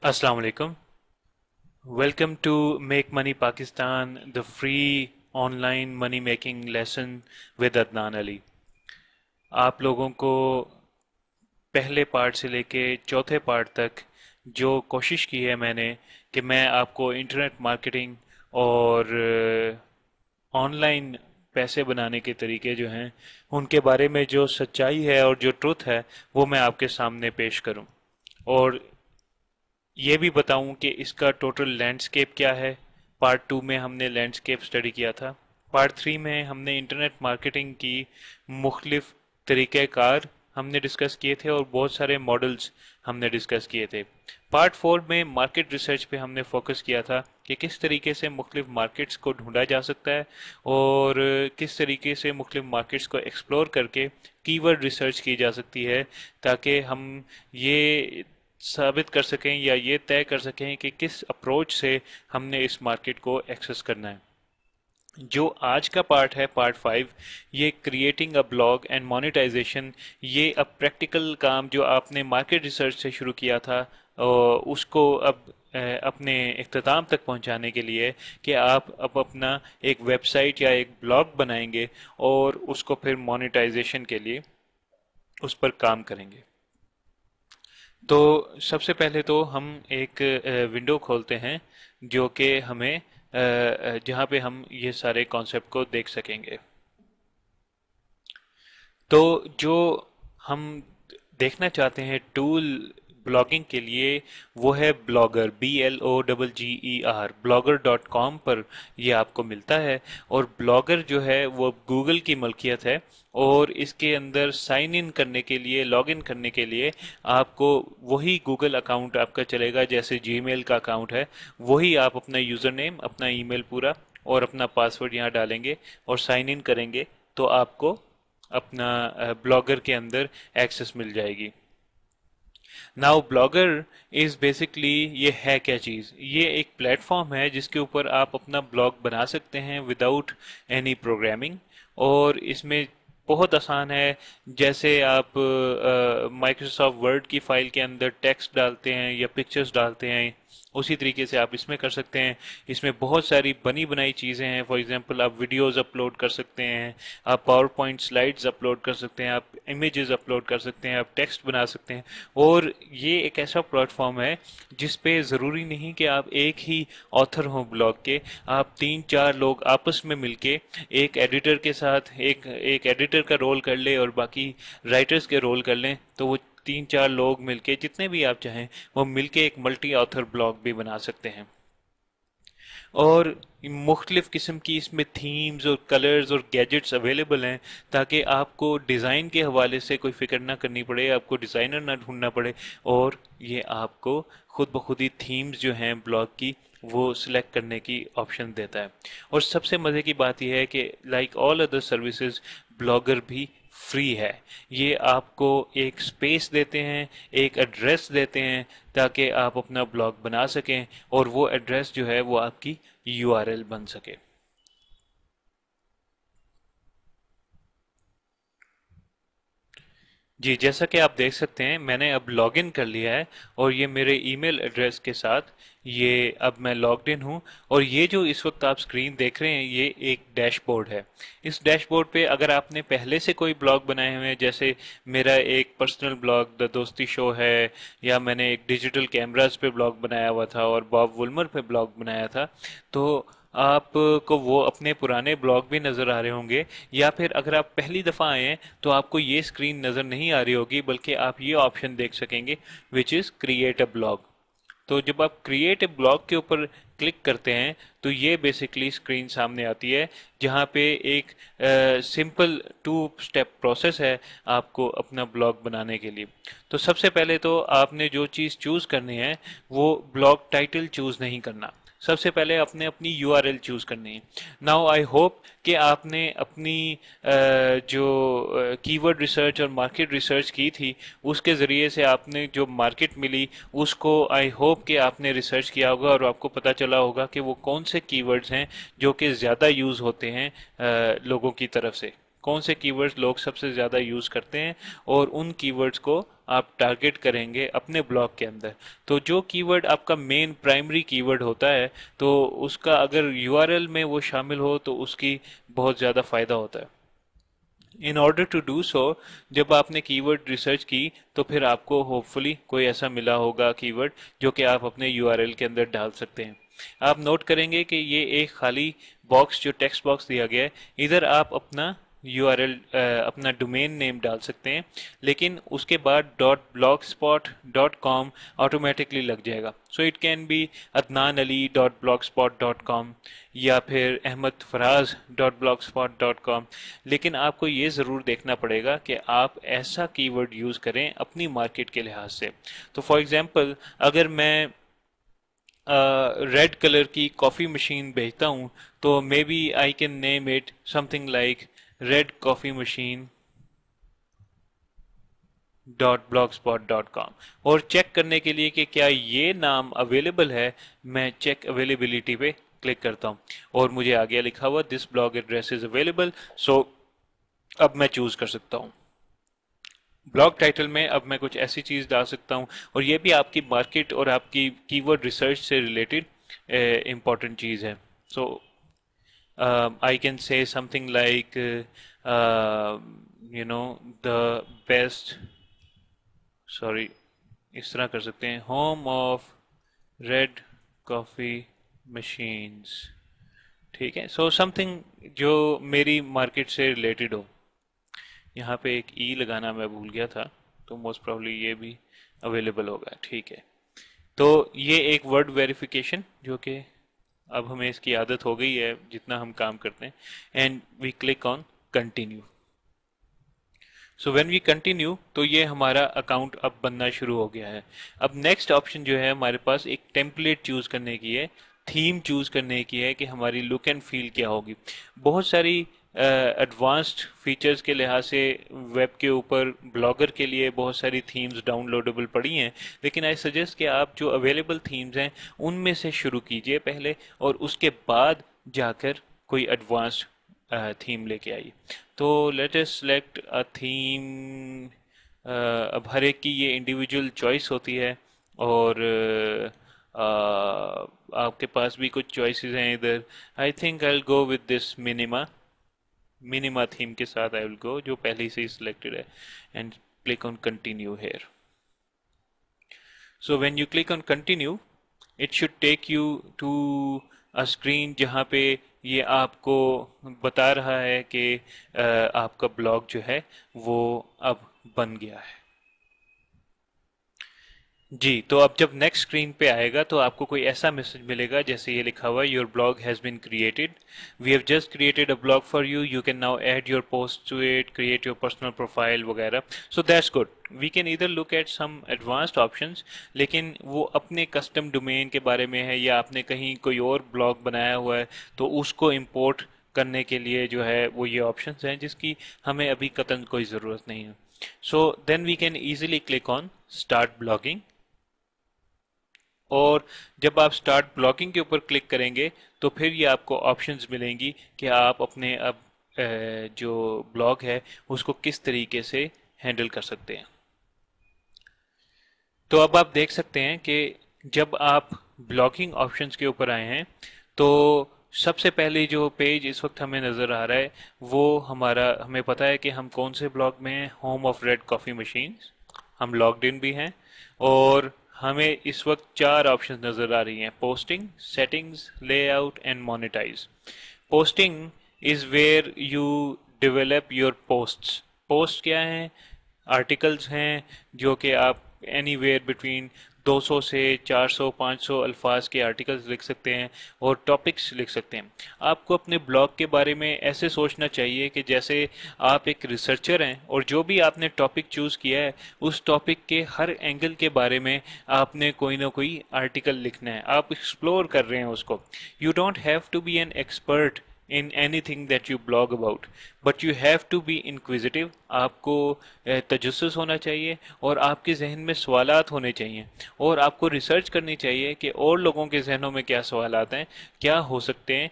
Assalamu alaikum. Welcome to Make Money Pakistan, the free online money making lesson with Adnan Ali. आप लोगों को पहले part से लेके चौथे पार्ट तक जो कोशिश की है मैंने कि मैं आपको इंटरनेट मार्केटिंग और ऑनलाइन पैसे बनाने के तरीके जो हैं उनके बारे में जो सच्चाई है और जो ट्रुथ है वो मैं आपके सामने पेश करूं और ये भी बताऊं कि इसका टोटल लैंडस्केप क्या है। पार्ट टू में हमने लैंडस्केप स्टडी किया था। पार्ट थ्री में हमने इंटरनेट मार्केटिंग की मुख्तलिफ तरीक़ेकार हमने डिस्कस किए थे और बहुत सारे मॉडल्स हमने डिस्कस किए थे। पार्ट फोर में मार्केट रिसर्च पे हमने फोकस किया था कि किस तरीके से मुख्तलिफ मार्केट्स को ढूंढा जा सकता है और किस तरीके से मुख्तलिफ मार्केट्स को एक्सप्लोर करके कीवर्ड रिसर्च की जा सकती है ताकि हम ये साबित कर सकें या ये तय कर सकें कि किस अप्रोच से हमने इस मार्केट को एक्सेस करना है। जो आज का पार्ट है, पार्ट फाइव, ये creating a blog and monetization, ये अब प्रैक्टिकल काम जो आपने मार्केट रिसर्च से शुरू किया था उसको अब अपने इख्तिताम तक पहुंचाने के लिए कि आप अब अपना एक वेबसाइट या एक ब्लॉग बनाएंगे और उसको फिर मोनेटाइजेशन के लिए उस पर काम करेंगे। तो सबसे पहले तो हम एक विंडो खोलते हैं जो कि हमें जहाँ पे हम ये सारे कॉन्सेप्ट को देख सकेंगे। तो जो हम देखना चाहते हैं टूल ब्लॉगिंग के लिए वो है ब्लॉगर, BLOGGER, blogger.com पर ये आपको मिलता है। और ब्लॉगर जो है वो गूगल की मलकियत है और इसके अंदर साइन इन करने के लिए, लॉग इन करने के लिए आपको वही गूगल अकाउंट आपका चलेगा जैसे जीमेल का अकाउंट है। वही आप अपना यूज़र नेम, अपना ईमेल पूरा और अपना पासवर्ड यहाँ डालेंगे और साइन इन करेंगे तो आपको अपना ब्लॉगर के अंदर एक्सेस मिल जाएगी। नाउ ब्लॉगर इज बेसिकली, ये है क्या चीज़? ये एक प्लेटफॉर्म है जिसके ऊपर आप अपना ब्लॉग बना सकते हैं विदाउट एनी प्रोग्रामिंग। और इसमें बहुत आसान है। जैसे आप माइक्रोसॉफ्ट वर्ड की फाइल के अंदर टेक्स्ट डालते हैं या पिक्चर्स डालते हैं, उसी तरीके से आप इसमें कर सकते हैं। इसमें बहुत सारी बनी बनाई चीज़ें हैं। फॉर एग्जांपल आप वीडियोस अपलोड कर सकते हैं, आप पावर पॉइंट स्लाइड्स अपलोड कर सकते हैं, आप इमेजेस अपलोड कर सकते हैं, आप टेक्स्ट बना सकते हैं। और ये एक ऐसा प्लेटफॉर्म है जिस पे ज़रूरी नहीं कि आप एक ही ऑथर हों ब्लॉग के। आप तीन चार लोग आपस में मिलके एक एडिटर के साथ एक एक एडिटर का रोल कर ले और बाकी राइटर्स के रोल कर लें, तो वो तीन चार लोग मिलके, जितने भी आप चाहें, वो मिलके एक मल्टी ऑथर ब्लॉग भी बना सकते हैं। और मुख्तलिफ किस्म की इसमें थीम्स और कलर्स और गैजेट्स अवेलेबल हैं ताकि आपको डिज़ाइन के हवाले से कोई फिक्र ना करनी पड़े, आपको डिज़ाइनर ना ढूंढना पड़े। और ये आपको खुद ब खुद ही थीम्स जो हैं ब्लॉग की वो सिलेक्ट करने की ऑप्शन देता है। और सबसे मज़े की बात यह है कि like all other services, blogger भी फ्री है। ये आपको एक स्पेस देते हैं, एक एड्रेस देते हैं ताकि आप अपना ब्लॉग बना सकें और वो एड्रेस जो है वो आपकी URL बन सके। जी, जैसा कि आप देख सकते हैं मैंने अब लॉगिन कर लिया है और ये मेरे ईमेल एड्रेस के साथ ये अब मैं लॉग्ड इन हूँ। और ये जो इस वक्त आप स्क्रीन देख रहे हैं ये एक डैशबोर्ड है। इस डैशबोर्ड पे अगर आपने पहले से कोई ब्लॉग बनाए हुए हैं, जैसे मेरा एक पर्सनल ब्लॉग द दोस्ती शो है, या मैंने एक डिजिटल कैमरास पे ब्लॉग बनाया हुआ था और बॉब वुलमर पे ब्लॉग बनाया था, तो आपको वो अपने पुराने ब्लॉग भी नज़र आ रहे होंगे। या फिर अगर आप पहली दफ़ा आए हैं तो आपको ये स्क्रीन नज़र नहीं आ रही होगी, बल्कि आप ये ऑप्शन देख सकेंगे which is create a blog. तो जब आप क्रिएट ए ब्लॉग के ऊपर क्लिक करते हैं तो ये बेसिकली स्क्रीन सामने आती है जहाँ पे एक सिंपल टू स्टेप प्रोसेस है आपको अपना ब्लॉग बनाने के लिए। तो सबसे पहले तो आपने जो चीज़ चूज़ करनी है वो ब्लॉग टाइटल चूज़ नहीं करना। सबसे पहले आपने अपनी URL चूज़ करनी है। नाउ आई होप कि आपने अपनी जो कीवर्ड रिसर्च और मार्केट रिसर्च की थी उसके ज़रिए से आपने जो मार्केट मिली उसको आई होप कि आपने रिसर्च किया होगा और आपको पता चला होगा कि वो कौन से कीवर्ड्स हैं जो कि ज़्यादा यूज़ होते हैं लोगों की तरफ से। कौन से कीवर्ड्स लोग सबसे ज़्यादा यूज़ करते हैं और उन कीवर्ड्स को आप टारगेट करेंगे अपने ब्लॉग के अंदर, तो जो कीवर्ड आपका मेन प्राइमरी कीवर्ड होता है, तो उसका अगर यूआरएल में वो शामिल हो तो उसकी बहुत ज़्यादा फ़ायदा होता है। In order to do so, जब आपने कीवर्ड रिसर्च की तो फिर आपको होपफुली कोई ऐसा मिला होगा कीवर्ड जो कि आप अपने यूआरएल के अंदर डाल सकते हैं। आप नोट करेंगे कि ये एक खाली बॉक्स, जो टेक्स्ट बॉक्स दिया गया है, इधर आप अपना यूआरएल, अपना डोमेन नेम डाल सकते हैं, लेकिन उसके बाद .blogspot.com ऑटोमेटिकली लग जाएगा। So it can be adnanali.blogspot.com या फिर ahmedfaraz.blogspot.com, लेकिन आपको ये ज़रूर देखना पड़ेगा कि आप ऐसा कीवर्ड यूज़ करें अपनी मार्केट के लिहाज से। तो फॉर एग्जांपल, अगर मैं रेड कलर की कॉफ़ी मशीन भेजता हूँ, तो may be I can name it something like red coffee machine .blogspot.com, और चेक करने के लिए कि क्या ये नाम अवेलेबल है, मैं चेक अवेलेबिलिटी पे क्लिक करता हूँ और मुझे आ गया लिखा हुआ this blog address is available. So अब मैं चूज कर सकता हूँ। ब्लॉग टाइटल में अब मैं कुछ ऐसी चीज़ डाल सकता हूँ, और ये भी आपकी मार्केट और आपकी कीवर्ड रिसर्च से रिलेटेड इम्पोर्टेंट चीज़ है। So I can say something like you know the best, sorry, इस तरह कर सकते हैं, home of red coffee machines. ठीक है, सो समथिंग जो मेरी मार्केट से रिलेटेड हो। यहाँ पे एक ई लगाना मैं भूल गया था, तो मोस्ट प्रोबेबली ये भी अवेलेबल होगा। ठीक है, तो ये एक वर्ड वेरिफिकेशन जो कि अब हमें इसकी आदत हो गई है जितना हम काम करते हैं, and we click on continue. So when we continue, तो ये हमारा अकाउंट अब बनना शुरू हो गया है। अब नेक्स्ट ऑप्शन जो है हमारे पास एक टेम्पलेट चूज करने की है, थीम चूज करने की है कि हमारी लुक एंड फील क्या होगी। बहुत सारी एडवांस्ड फीचर्स के लिहाज से वेब के ऊपर ब्लॉगर के लिए बहुत सारी थीम्स डाउनलोडेबल पड़ी हैं, लेकिन आई सजेस्ट कि आप जो अवेलेबल थीम्स हैं उनमें से शुरू कीजिए पहले, और उसके बाद जाकर कोई एडवांस्ड थीम लेके आइए। तो let us select a theme. अब हर एक की ये इंडिविजुअल चॉइस होती है, और आपके पास भी कुछ चॉइसेस हैं इधर। I think I will go with this Minima theme के साथ आई विल गो, जो पहले से ही सिलेक्टेड है, and click on continue here. So when you click on continue, it should take you to a screen जहाँ पे ये आपको बता रहा है कि आपका ब्लॉग जो है वो अब बन गया है। जी, तो अब जब नेक्स्ट स्क्रीन पे आएगा तो आपको कोई ऐसा मैसेज मिलेगा जैसे ये लिखा हुआ है, your blog has been created, we have just created a blog for you, you can now add your post to it, create your personal profile वगैरह। So that's good. We can इधर look at some advanced options, लेकिन वो अपने custom domain के बारे में है, या आपने कहीं कोई और ब्लॉग बनाया हुआ है तो उसको इम्पोर्ट करने के लिए जो है वो ये ऑप्शंस हैं, जिसकी हमें अभी कतई कोई ज़रूरत नहीं है। So then we can easily click on start blogging, और जब आप स्टार्ट ब्लॉगिंग के ऊपर क्लिक करेंगे तो फिर ये आपको ऑप्शंस मिलेंगी कि आप अपने अब जो ब्लॉग है उसको किस तरीके से हैंडल कर सकते हैं। तो अब आप देख सकते हैं कि जब आप ब्लॉगिंग ऑप्शंस के ऊपर आए हैं, तो सबसे पहले जो पेज इस वक्त हमें नज़र आ रहा है वो हमें पता है कि हम कौन से ब्लॉग में हैं, home of red coffee machines. हम लॉग्ड इन भी हैं, और हमें इस वक्त 4 ऑप्शन नज़र आ रही हैं: posting, settings, layout and monetize. Posting is where you develop your posts. Post क्या है? आर्टिकल्स हैं जो कि आप एनी वेयर बिटवीन 200 से 400 500 अल्फाज के आर्टिकल्स लिख सकते हैं और टॉपिक्स लिख सकते हैं। आपको अपने ब्लॉग के बारे में ऐसे सोचना चाहिए कि जैसे आप एक रिसर्चर हैं, और जो भी आपने टॉपिक चूज़ किया है उस टॉपिक के हर एंगल के बारे में आपने कोई ना कोई आर्टिकल लिखना है। आप एक्सप्लोर कर रहे हैं उसको। You don't have to be an expert in anything that you blog about, but you have to be inquisitive। आपको तजस्सुस होना चाहिए, और आपके जहन में सवालात होने चाहिए, और आपको रिसर्च करनी चाहिए कि और लोगों के जहनों में क्या सवालात हैं, क्या हो सकते हैं,